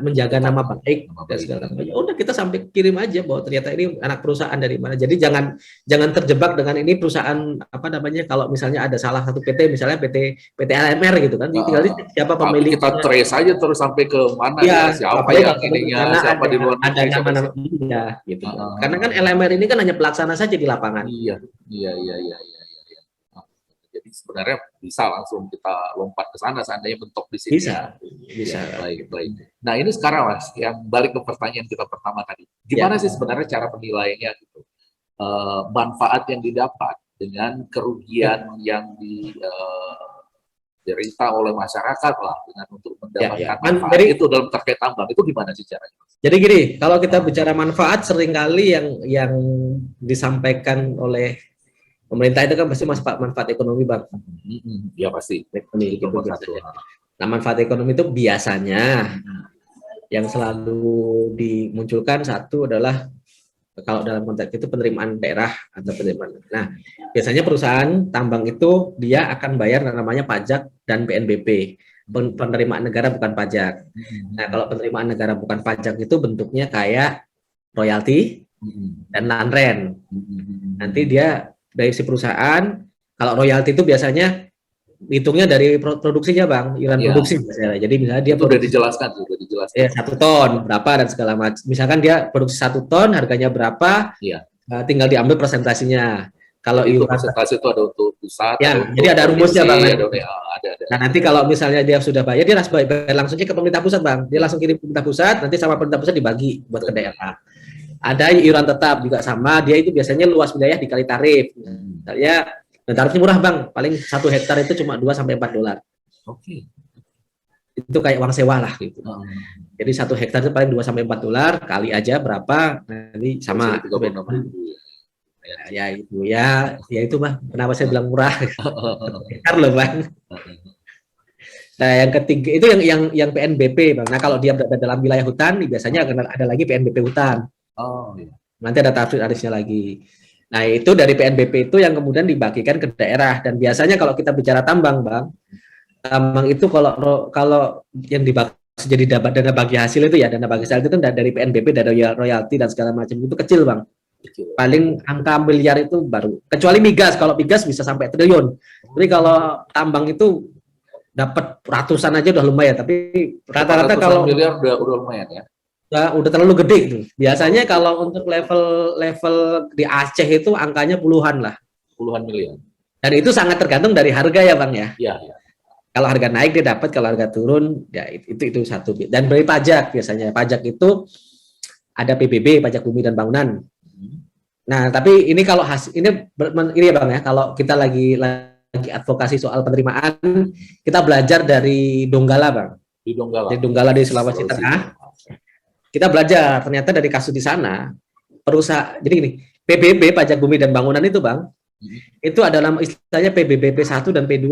menjaga nama baik dan segala macam. Ya udah kita sampai kirim aja bahwa ternyata ini anak perusahaan dari mana. Jadi jangan terjebak dengan ini perusahaan kalau misalnya ada salah satu PT misalnya PT LMR gitu kan, tinggal siapa pemiliknya.
Kita trace aja terus sampai ke mana siapa yang ininya, siapa di luar
ada nama gitu. Karena kan LMR ini kan hanya pelaksana saja di lapangan.
Iya. Sebenarnya bisa langsung kita lompat ke sana seandainya mentok di sini.
Bisa.
Baik. Nah ini sekarang Mas, yang balik ke pertanyaan kita pertama tadi, gimana sih sebenarnya cara penilaiannya gitu? Manfaat yang didapat dengan kerugian yang diderita oleh masyarakat lah dengan untuk mendapatkan manfaat itu dalam terkait tambang itu gimana sih caranya?
Jadi gini, kalau kita bicara manfaat seringkali yang disampaikan oleh pemerintah itu kan pasti manfaat ekonomi Bang.
Ya pasti.
Itu nah manfaat ekonomi itu biasanya yang selalu dimunculkan satu adalah kalau dalam konteks itu penerimaan daerah atau penerimaan. Nah biasanya perusahaan tambang itu dia akan bayar namanya pajak dan PNBP. Penerimaan negara bukan pajak. Nah kalau penerimaan negara bukan pajak itu bentuknya kayak royalti dan land-rent. Nanti dia dari si perusahaan, kalau royalti itu biasanya hitungnya dari produksinya Bang, iuran produksi misalnya. Jadi misalnya dia
sudah dijelaskan.
Ya 1 ton berapa dan segala macam. Misalkan dia produksi 1 ton harganya berapa, tinggal diambil presentasinya. Kalau
itu presentasi itu ada untuk pusat.
Ya, jadi ada rumusnya Bang.
Ada.
Nah nanti kalau misalnya dia sudah bayar, dia harus bayar langsungnya ke pemerintah pusat Bang. Dia langsung kirim ke pemerintah pusat, nanti sama pemerintah pusat dibagi buat ke daerah. Ada iuran tetap juga sama, dia itu biasanya luas wilayah dikali tarif. Misalnya, tarifnya murah Bang, paling 1 hektar itu cuma 2-4 dolar.
Oke.
Itu kayak uang sewa lah gitu. Jadi 1 hektar itu paling 2-4 dolar, kali aja berapa, nanti sama. Ya itu Bang, kenapa saya bilang murah? Hektar loh Bang. Nah yang ketiga itu yang PNBP Bang. Nah kalau dia berada dalam wilayah hutan, biasanya akan ada lagi PNBP hutan. Nanti ada tarif-tarifnya lagi. Nah itu dari PNBP itu yang kemudian dibagikan ke daerah dan biasanya kalau kita bicara tambang Bang, tambang itu kalau yang dibagi jadi dana bagi hasil itu ya dana bagi hasil itu kan dari PNBP, dari royalti dan segala macam itu kecil Bang. Paling angka miliar itu baru. Kecuali migas, kalau migas bisa sampai triliun. Tapi kalau tambang itu dapat ratusan aja udah lumayan. Tapi rata-rata kalau
miliar udah lumayan ya.
udah terlalu gede itu. Biasanya kalau untuk level di Aceh itu angkanya puluhan lah.
Puluhan miliar.
Dan itu sangat tergantung dari harga ya Bang ya.
Iya, iya.
Kalau harga naik dia dapat, kalau harga turun ya itu satu. Dan dari pajak biasanya. Pajak itu ada PBB, pajak bumi dan bangunan. Nah, tapi ini kalau ini ya Bang ya, kalau kita lagi advokasi soal penerimaan, kita belajar dari Donggala Bang.
Di Donggala.
Di Donggala di Sulawesi Tengah. Kita belajar ternyata dari kasus di sana perusahaan. Jadi gini, PBB pajak bumi dan bangunan itu Bang, itu adalah istilahnya PBB P1 dan P2.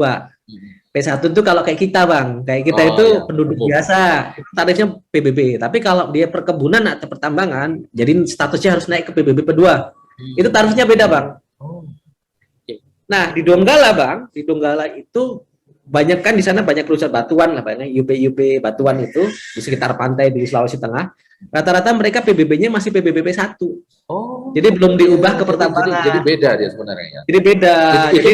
P1 itu kalau kayak kita Bang, kayak kita itu
iya.
penduduk biasa, itu tarifnya PBB. Tapi kalau dia perkebunan atau pertambangan, jadi statusnya harus naik ke PBB P2. Itu tarifnya beda Bang. Nah, di Donggala Bang, di Donggala itu banyak kan di sana banyak perusahaan batuan lah, banyak UP batuan itu di sekitar pantai di Sulawesi Tengah. Rata-rata mereka PBB-nya masih PBB P1.
Oh.
Jadi belum diubah ke pertambangan.
Jadi beda dia sebenarnya ya.
Jadi beda.
Itu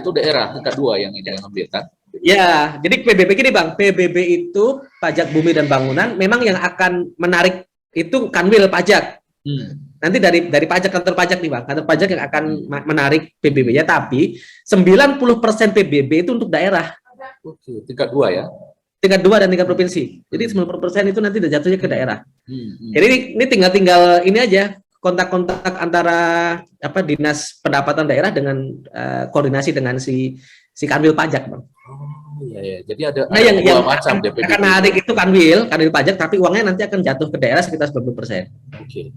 Jadi
daerah tingkat 2 yang ambil kan.
ya, jadi PBB gini Bang, PBB itu pajak bumi dan bangunan memang yang akan menarik itu kanwil pajak. Nanti dari pajak kantor pajak nih Bang, kantor pajak yang akan menarik PBB-nya, tapi 90% PBB itu untuk daerah.
Oke, tingkat 2 ya.
Tingkat 2 dan tingkat provinsi. Jadi 90% itu nanti udah jatuhnya ke daerah. Jadi ini tinggal ini aja kontak-kontak antara dinas pendapatan daerah dengan koordinasi dengan si kanwil pajak Bang.
Oh iya. Jadi ada
yang
dua macam DPD.
Akan narik itu kanwil pajak, tapi uangnya nanti akan jatuh ke daerah sekitar 90%.
Oke.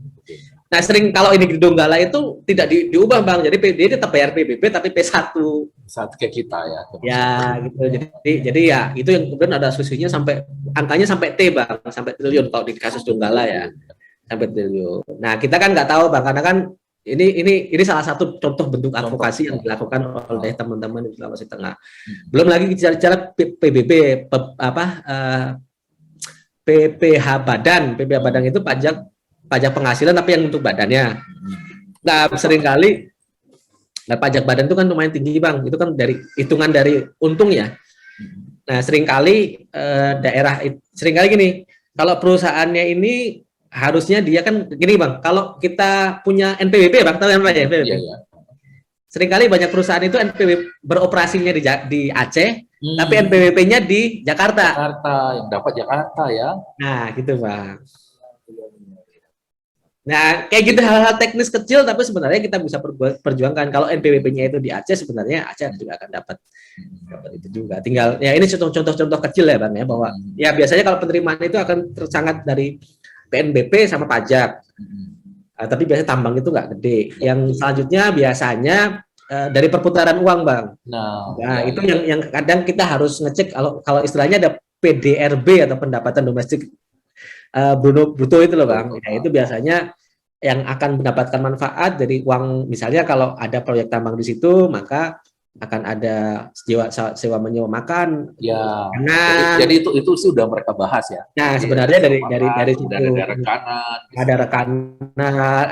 Nah, sering kalau ini di Donggala itu tidak diubah Bang. Jadi dia tetap bayar PBB tapi P1.
Saat kayak kita ya.
Ya, gitu. Jadi ya itu yang kemudian ada solusinya sampai angkanya sampai T Bang, sampai triliun kalau di kasus Donggala ya. Sampai triliun. Nah, kita kan nggak tahu Bang, karena kan ini salah satu contoh bentuk advokasi yang dilakukan oleh teman-teman di Sulawesi Tengah. Belum lagi bicara PBB PPH Badan. PPH Badan itu pajak penghasilan tapi yang untuk badannya. Nah, seringkali pajak badan itu kan lumayan tinggi Bang. Itu kan hitungan dari untung ya. Nah, seringkali seringkali gini, kalau perusahaannya ini harusnya dia kan gini Bang, kalau kita punya NPWP Bang, tahu apa ya NPWP?
Iya.
Seringkali banyak perusahaan itu NPWP beroperasinya di Aceh, tapi NPWP-nya di Jakarta.
Yang dapat Jakarta ya.
Nah, gitu Bang. Nah, kayak gitu hal-hal teknis kecil tapi sebenarnya kita bisa perjuangkan. Kalau NPWP-nya itu di Aceh, sebenarnya Aceh juga akan dapat itu juga. Tinggal ya ini contoh-contoh kecil ya Bang ya, bahwa ya biasanya kalau penerimaan itu akan tersangat dari PNBP sama pajak. Tapi biasanya tambang itu nggak gede. Yang selanjutnya biasanya dari perputaran uang Bang. Nah, itu yang kadang kita harus ngecek kalau istilahnya ada PDRB atau pendapatan domestik bruto itu loh Bang. Ya, itu biasanya yang akan mendapatkan manfaat dari uang, misalnya kalau ada proyek tambang di situ maka akan ada sewa menyewa makan.
Ya. Jadi itu sudah mereka bahas ya.
Nah, sebenarnya dari situ
ada
rekanan,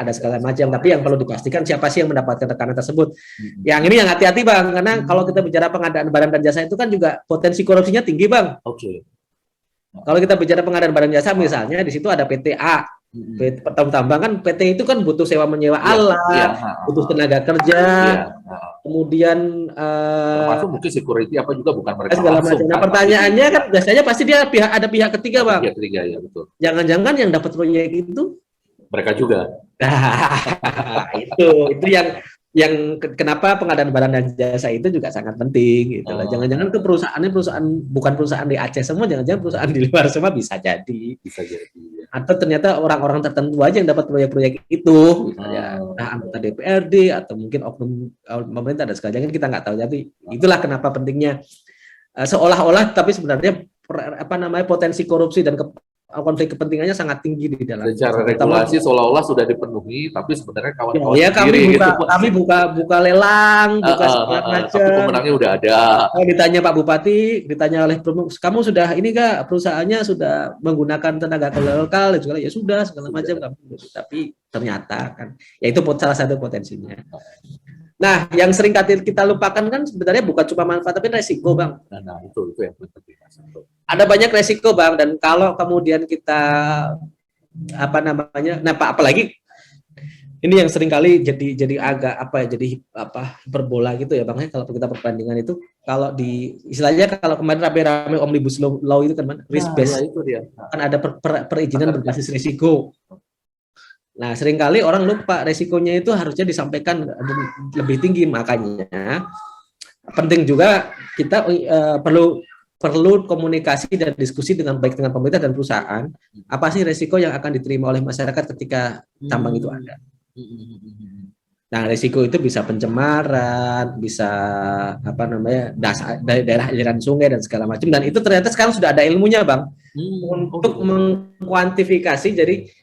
ada segala macam, tapi yang perlu dipastikan siapa sih yang mendapatkan rekanan tersebut. Yang ini yang hati-hati Bang, karena kalau kita bicara pengadaan barang dan jasa itu kan juga potensi korupsinya tinggi Bang.
Oke.
Kalau kita bicara pengadaan barang jasa, misalnya di situ ada PTA, tambang kan PT itu kan butuh sewa menyewa alat, butuh tenaga kerja, kemudian
termasuk mungkin security apa juga bukan mereka
segala macam. Nah, pertanyaannya kan biasanya pasti dia ada pihak ketiga Bang.
Pihak ketiga ya betul.
Jangan-jangan yang dapat proyek itu
mereka juga.
itu yang kenapa pengadaan barang dan jasa itu juga sangat penting gitu. Jangan-jangan ke perusahaan bukan perusahaan di Aceh semua, jangan-jangan perusahaan di luar semua bisa jadi. Atau ternyata orang-orang tertentu aja yang dapat proyek-proyek itu, misalnya anggota DPRD atau mungkin oknum pemerintah dan sebagainya, kita nggak tahu. Jadi itulah kenapa pentingnya seolah-olah tapi sebenarnya potensi korupsi dan konflik kepentingannya sangat tinggi di dalam.
Secara regulasi seolah-olah sudah dipenuhi, tapi sebenarnya kawan-kawan
kami buka lelang, buka segala macam.
Tapi pemenangnya udah ada.
Ditanya Pak Bupati, ditanya oleh kamu sudah ini kah perusahaannya sudah menggunakan tenaga kerja lokal, ya sudah segala macam. Tapi ternyata kan, ya itu salah satu potensinya. Nah, yang sering kita lupakan kan sebenarnya bukan cuma manfaat tapi resiko Bang.
Nah itu yang penting.
Ada banyak resiko Bang, dan kalau kemudian kita apa namanya, nah Pak, apalagi ini yang seringkali jadi agak apa ya, jadi apa hiperbola gitu ya Bang ya, kalau kita perbandingan itu kalau di istilahnya kalau kemarin rame-rame omnibus law itu kan risk
Nah,
based,
ya itu dia.
kan ada perizinan berbasis risiko. Nah, seringkali orang lupa resikonya itu harusnya disampaikan lebih tinggi, makanya penting juga kita perlu komunikasi dan diskusi dengan baik dengan pemerintah dan perusahaan. Apa sih resiko yang akan diterima oleh masyarakat ketika tambang itu ada? Nah, resiko itu bisa pencemaran, bisa apa namanya, daerah aliran sungai dan segala macam. Dan itu ternyata sekarang sudah ada ilmunya, Bang, untuk mengkuantifikasi.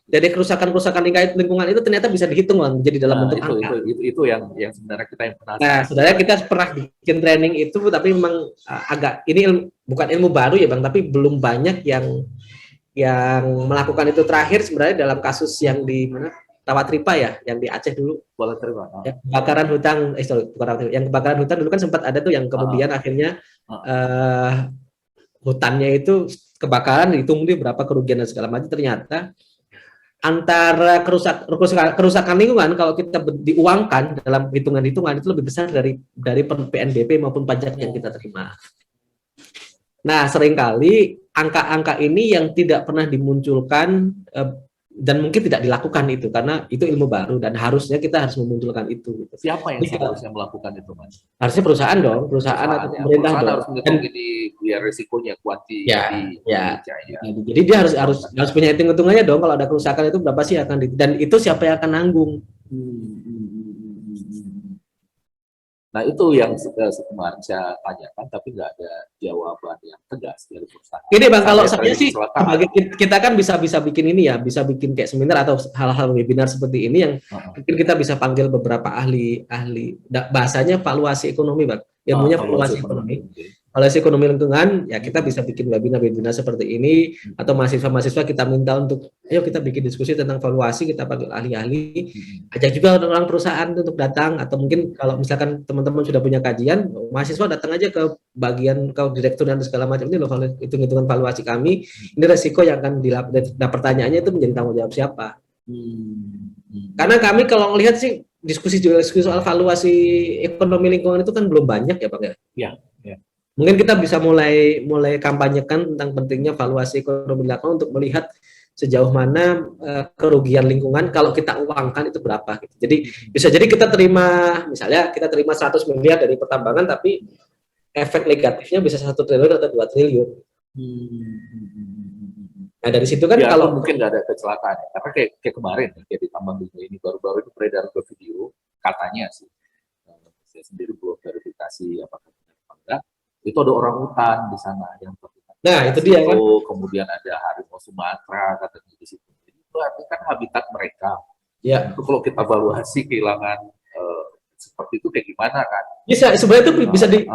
Jadi kerusakan-kerusakan lingkungan itu ternyata bisa dihitung, Bang, jadi dalam bentuk angka.
Itu yang sebenarnya kita yang penasaran.
Nah, sebenarnya kita pernah bikin training itu, tapi memang agak ini bukan ilmu baru ya, Bang, tapi belum banyak yang melakukan itu. Terakhir sebenarnya dalam kasus yang di mana? Tawatripa ya, yang di Aceh dulu. Ya, kebakaran hutan, yang kebakaran hutan dulu kan sempat ada tuh yang kemudian akhirnya hutannya itu kebakaran, dihitung dia berapa kerugian dan segala macam. Ternyata antara kerusakan lingkungan kalau kita diuangkan dalam hitungan-hitungan itu lebih besar dari PNBP maupun pajak yang kita terima. Nah, seringkali angka-angka ini yang tidak pernah dimunculkan dan mungkin tidak dilakukan itu karena itu ilmu baru dan harusnya kita harus memunculkan itu.
Siapa yang seharusnya melakukan itu, Mas?
Harusnya perusahaan dong, perusahaan atau pemerintah dong.
Harus menghitung ini biar risikonya
Jadi dia harus punya hitung-hitungannya dong, kalau ada kerusakan itu berapa sih akan dan itu siapa yang akan nanggung.
Nah, itu yang kemarin saya tanyakan, tapi nggak ada jawaban yang tegas dari perusahaan.
Ini Bang, kalau saya sih, kita kan bisa bikin ini ya, bisa bikin kayak seminar atau hal-hal webinar seperti ini yang mungkin kita bisa panggil beberapa ahli, bahasanya valuasi ekonomi, Bang. Ilmunya valuasi ekonomi. Valuasi ekonomi lingkungan, ya kita bisa bikin webinar seperti ini, atau mahasiswa-mahasiswa kita minta untuk, ayo kita bikin diskusi tentang valuasi, kita panggil ahli-ahli, ajak juga orang-orang perusahaan untuk datang, atau mungkin kalau misalkan teman-teman sudah punya kajian, mahasiswa datang aja ke bagian, ke direktur dan segala macam, ini loh hitung-hitungan valuasi kami, ini resiko yang akan nah pertanyaannya itu menjadi tanggung jawab siapa. Karena kami kalau melihat sih, diskusi soal valuasi ekonomi lingkungan itu kan belum banyak ya Pak ya? Iya. Mungkin kita bisa mulai kampanyekan tentang pentingnya valuasi ekonomi lingkungan untuk melihat sejauh mana kerugian lingkungan kalau kita uangkan itu berapa. Gitu. Jadi bisa jadi kita terima, misalnya kita terima 100 miliar dari pertambangan, tapi efek negatifnya bisa 1 triliun atau 2 triliun. Nah dari situ kan
ya,
kalau
mungkin nggak ada kecelakaan, karena kayak kemarin kayak di tambang ini baru-baru itu beredar ke video, katanya sih, saya sendiri belum verifikasi apakah benar atau enggak. Itu ada orang hutan di sana yang terlihat.
Nah, itu dia kan.
Kemudian ada harimau Sumatera katanya di situ. Jadi itu artinya kan habitat mereka.
Ya.
Itu kalau kita evaluasi kehilangan seperti itu kayak gimana kan?
Bisa, sebenarnya itu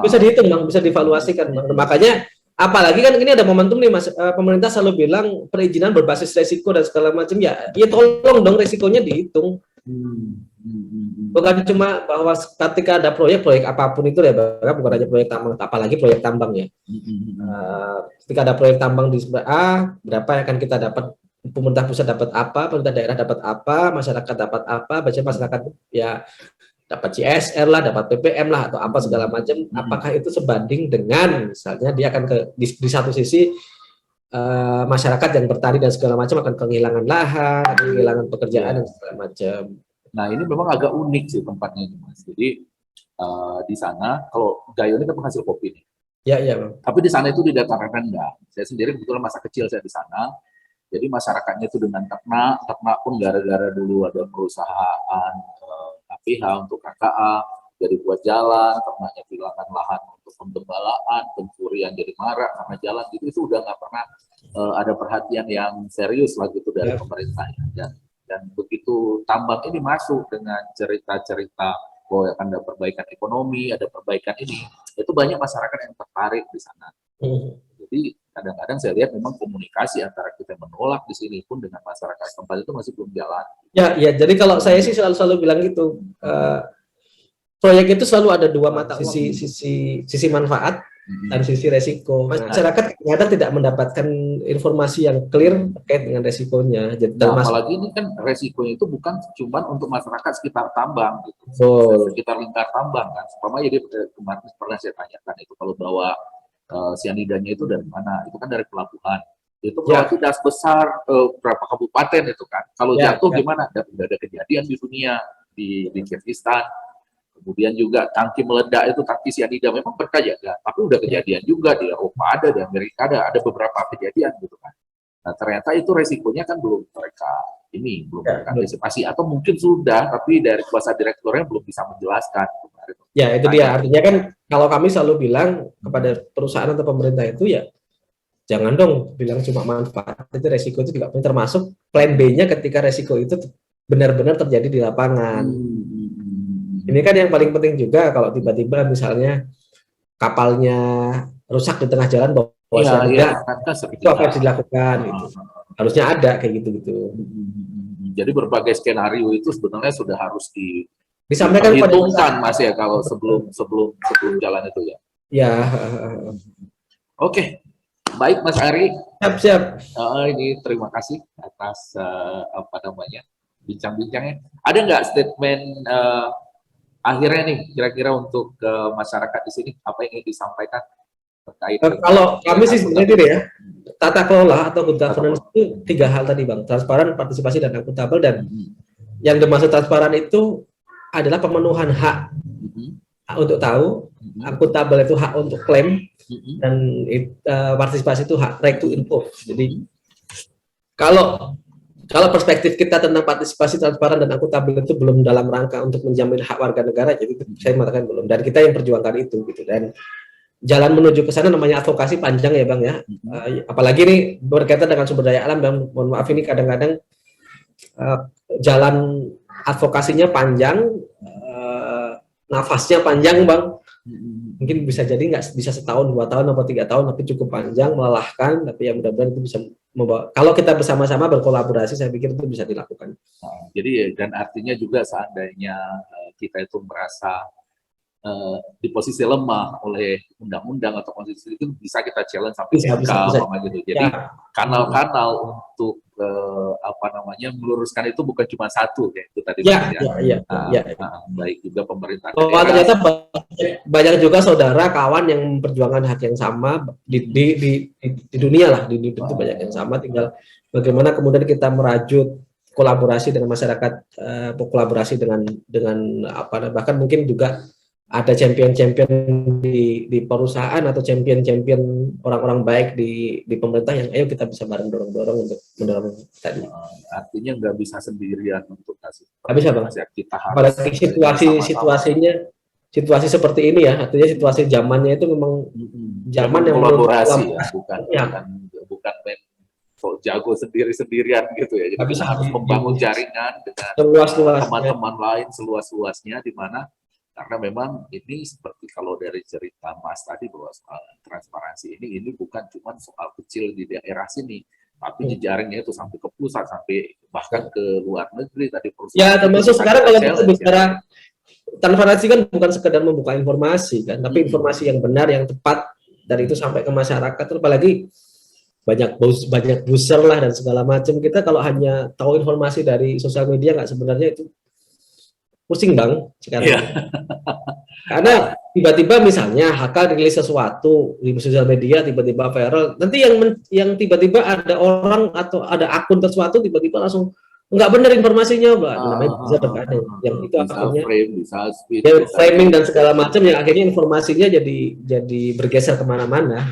bisa dihitung, Bang, bisa dievaluasikan, Bang. Makanya apalagi kan ini ada momentum nih, Mas. Pemerintah selalu bilang perizinan berbasis resiko dan segala macam, ya tolong dong resikonya dihitung. Bukan cuma bahwa ketika ada proyek apapun itu ya, bukan hanya proyek tambang, apalagi proyek tambang ya. Ketika ada proyek tambang di A, berapa yang akan kita dapat, pemerintah pusat dapat apa, pemerintah daerah dapat apa, masyarakat dapat apa, baca masyarakat ya dapat CSR lah, dapat PPM lah, atau apa segala macam. Apakah itu sebanding dengan misalnya dia akan di satu sisi masyarakat yang bertani dan segala macam akan kehilangan lahan, akan kehilangan pekerjaan dan segala macam.
Nah ini memang agak unik sih tempatnya ini, Mas. Jadi di sana kalau Gayo ini kan penghasil kopi nih.
Ya, Bang.
Tapi di sana itu di dataran rendah. Saya sendiri kebetulan masa kecil saya di sana. Jadi masyarakatnya itu dengan ternak pun gara-gara dulu ada perusahaan KPH untuk KKA, jadi buat jalan, ternaknya kehilangan lahan untuk pembebalaan, pencurian jadi marak karena jalan itu udah nggak pernah ada perhatian yang serius lagi itu dari pemerintah. Dan begitu tambang ini masuk dengan cerita-cerita bahwa akan ada perbaikan ekonomi, ada perbaikan ini, itu banyak masyarakat yang tertarik di sana. Jadi kadang-kadang saya lihat memang komunikasi antara kita menolak di sini pun dengan masyarakat tempat itu masih belum jalan. Ya, jadi kalau saya sih selalu bilang gitu, proyek itu selalu ada dua mata, sisi manfaat
transisi resiko. Masyarakat kadang tidak mendapatkan informasi yang clear terkait dengan resikonya. Jadi
Nah,
termasuk
apalagi ini kan resikonya itu bukan cuma untuk masyarakat sekitar tambang gitu, sekitar lingkar tambang kan. Sama jadi kemarin pernah saya tanyakan itu kalau bawa sianidanya itu dari mana? Itu kan dari pelabuhan. Itu melewati das besar berapa kabupaten itu kan. Kalau jatuh gimana? Udah ada kejadian di dunia di Kyrgyzstan. Kemudian juga tangki meledak itu tangki sianida memang berkajak, tapi udah kejadian juga di Eropa ada, di Amerika ada beberapa kejadian gitu kan. Nah ternyata itu resikonya kan belum mereka belum mereka antisipasi atau mungkin sudah, tapi dari kuasa direkturnya belum bisa menjelaskan.
Ya itu dia, artinya kan kalau kami selalu bilang kepada perusahaan atau pemerintah itu ya jangan dong bilang cuma manfaat, itu resiko itu juga termasuk plan B-nya ketika resiko itu benar-benar terjadi di lapangan. Ini kan yang paling penting juga kalau tiba-tiba misalnya kapalnya rusak di tengah jalan bawa itu apa yang dilakukan itu harusnya ada kayak gitu.
Jadi berbagai skenario itu sebenarnya sudah harus
disampaikan
diperhitungkan Mas ya kalau sebelum jalan itu ya.
Ya.
Oke. Baik Mas Ari.
Siap.
Ini terima kasih atas bincang-bincangnya. Ada nggak statement akhirnya nih kira-kira untuk masyarakat di sini apa yang ingin disampaikan terkait
kalau kami sih sebenarnya ya tata kelola atau good governance itu 3 hal tadi Bang, transparan, partisipasi, dan akuntabel. Dan yang dimaksud transparan itu adalah pemenuhan hak untuk tahu, akuntabel itu hak untuk klaim, dan partisipasi itu hak right to info. Jadi kalau perspektif kita tentang partisipasi, transparan, dan akuntabel itu belum dalam rangka untuk menjamin hak warga negara, jadi saya mengatakan belum. Dan kita yang perjuangkan itu gitu. Dan jalan menuju ke sana namanya advokasi panjang ya Bang ya. Apalagi ini berkaitan dengan sumber daya alam, dan mohon maaf ini kadang-kadang jalan advokasinya panjang, nafasnya panjang Bang. Mungkin bisa jadi nggak bisa setahun, 2 tahun, atau 3 tahun, tapi cukup panjang, melelahkan. Tapi ya mudah-mudahan itu bisa membawa. Kalau kita bersama-sama berkolaborasi, saya pikir itu bisa dilakukan.
Jadi dan artinya juga seandainya kita itu merasa di posisi lemah oleh undang-undang atau konstitusi itu bisa kita challenge sampai
bisa.
gitu. Jadi kanal-kanal untuk meluruskan itu bukan cuma satu ya itu tadi. Baik juga pemerintah.
Ternyata banyak juga saudara kawan yang memperjuangkan hak yang sama di dunia lah, di itu banyak yang sama. Tinggal bagaimana kemudian kita merajut kolaborasi dengan masyarakat, kolaborasi dengan bahkan mungkin juga ada champion-champion di perusahaan atau champion-champion orang-orang baik di pemerintah yang ayo kita bisa bareng dorong-dorong untuk mendorong tadi.
Artinya nggak bisa sendirian untuk kasih.
Nggak bisa Bang.
Kita harus
apalagi situasi seperti ini ya, artinya situasi zamannya itu memang zaman yang
kolaborasi ya, bukan main jago sendirian gitu ya. Jadi kita harus membangun jaringan dengan teman-teman lain seluas-luasnya di mana. Karena memang ini seperti kalau dari cerita Mas tadi bahwa soal transparansi ini bukan cuma soal kecil di daerah sini, tapi jejaringnya itu sampai ke pusat, sampai bahkan ke luar negeri tadi perusahaan.
Ya termasuk sekarang kalau kita bicara transparansi kan bukan sekedar membuka informasi kan, tapi informasi yang benar, yang tepat, dari itu sampai ke masyarakat. Apalagi banyak buzzer lah dan segala macam. Kita kalau hanya tahu informasi dari sosial media nggak, sebenarnya itu pusing Bang sekarang. Karena tiba-tiba misalnya HK rilis sesuatu di sosial media, tiba-tiba viral, nanti yang tiba-tiba ada orang atau ada akun sesuatu tiba-tiba langsung nggak benar informasinya, namanya bisa terkadang yang itu akhirnya framing dan segala macam, yang akhirnya informasinya jadi bergeser kemana-mana.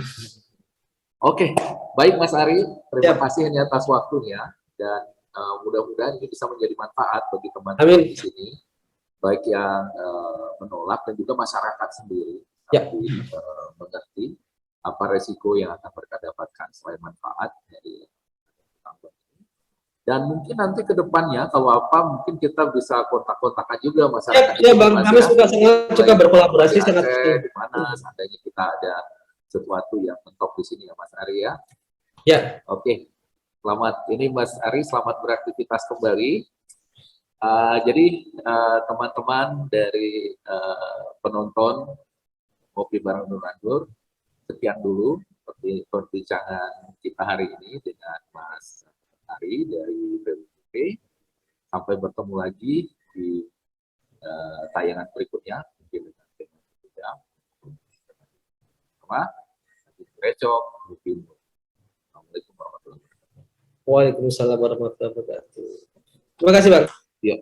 Oke, baik Mas Ari, terima kasih atas waktunya, dan mudah-mudahan ini bisa menjadi manfaat bagi teman-teman di sini, baik yang menolak dan juga masyarakat sendiri, mengerti apa resiko yang akan mereka dapatkan selain manfaat dari tambang ini. Dan mungkin nanti ke depannya kalau apa mungkin kita bisa kontak-kontakan juga masyarakat.
Ya Bang, kami suka berkolaborasi sangat
di mana seandainya kita ada sesuatu yang mentok di sini ya Mas Ari ya.
Ya.
Oke. Selamat ini Mas Ari, selamat beraktivitas kembali. Jadi teman-teman dari penonton Ngopi Bareng Nur Anggur, sekian dulu perbincangan kita hari ini dengan Mas Ari dari BWP. Sampai bertemu lagi di tayangan berikutnya, mungkin dengan tema berbeda. Sama, recok, mungkin. Assalamualaikum warahmatullahi wabarakatuh.
Waalaikumsalam warahmatullahi wabarakatuh. Terima kasih, Bang.
Ya.